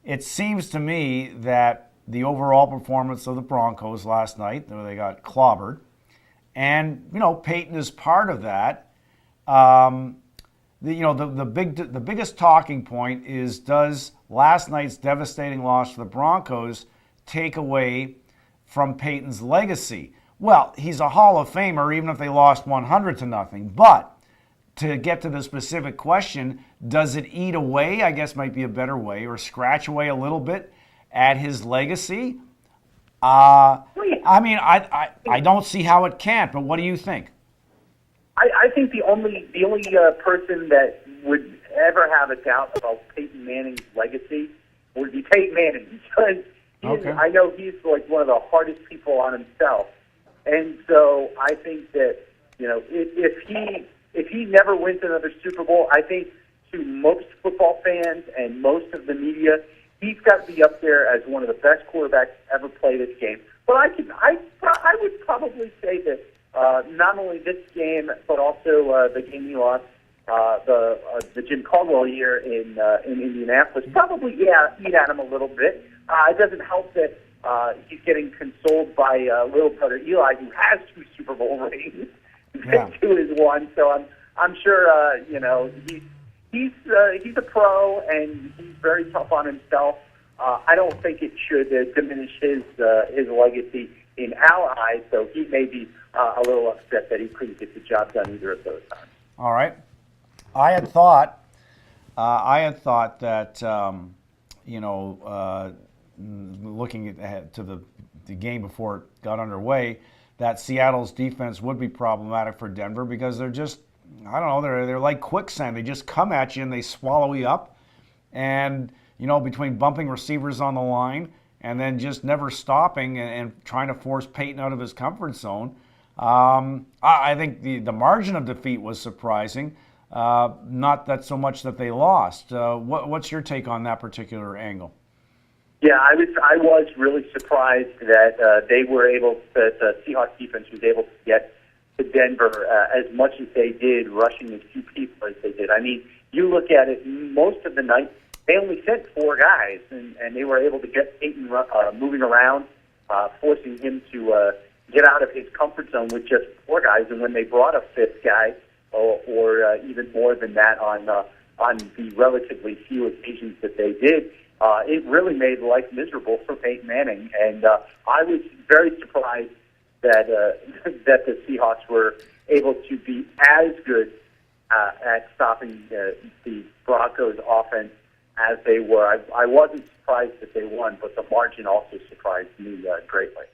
it seems to me that the overall performance of the Broncos last night, where they got clobbered, and Peyton is part of that. Um, the biggest talking point is, does last night's devastating loss for the Broncos take away from Peyton's legacy? Well, he's a Hall of Famer, even if they lost 100-0. But to get to the specific question, does it eat away, I guess might be a better way, or scratch away a little bit at his legacy? I don't see how it can't, but what do you think? I think the only person that would ever have a doubt about Peyton Manning's legacy would be Peyton Manning, because I know he's like one of the hardest people on himself, and so I think that if he never wins another Super Bowl, I think to most football fans and most of the media, he's got to be up there as one of the best quarterbacks ever play this game. But I would probably say that not only this game, but also the game he lost, the Jim Caldwell year in Indianapolis, probably eat at him a little bit. It doesn't help that he's getting consoled by little brother Eli, who has 2 Super Bowl rings. Two is one, so I'm sure he's a pro and he's very tough on himself. I don't think it should diminish his legacy in our eyes. So he may be a little upset that he couldn't get the job done either of those times. All right, I had thought that looking ahead to the game before it got underway, that Seattle's defense would be problematic for Denver, because they're just, I don't know, they're like quicksand. They just come at you and they swallow you up. And, between bumping receivers on the line and then just never stopping and trying to force Peyton out of his comfort zone, I think the margin of defeat was surprising. Not that so much that they lost. What's your take on that particular angle? Yeah, I was really surprised that they were able to, the Seahawks defense was able to get to Denver as much as they did, rushing as few people as they did. I mean, you look at it, most of the night, they only sent 4 guys, and they were able to get Peyton moving around, forcing him to get out of his comfort zone with just 4 guys. And when they brought a 5th guy, or even more than that on the relatively few occasions that they did, it really made life miserable for Peyton Manning. And I was very surprised that that the Seahawks were able to be as good at stopping the Broncos' offense as they were. I wasn't surprised that they won, but the margin also surprised me greatly.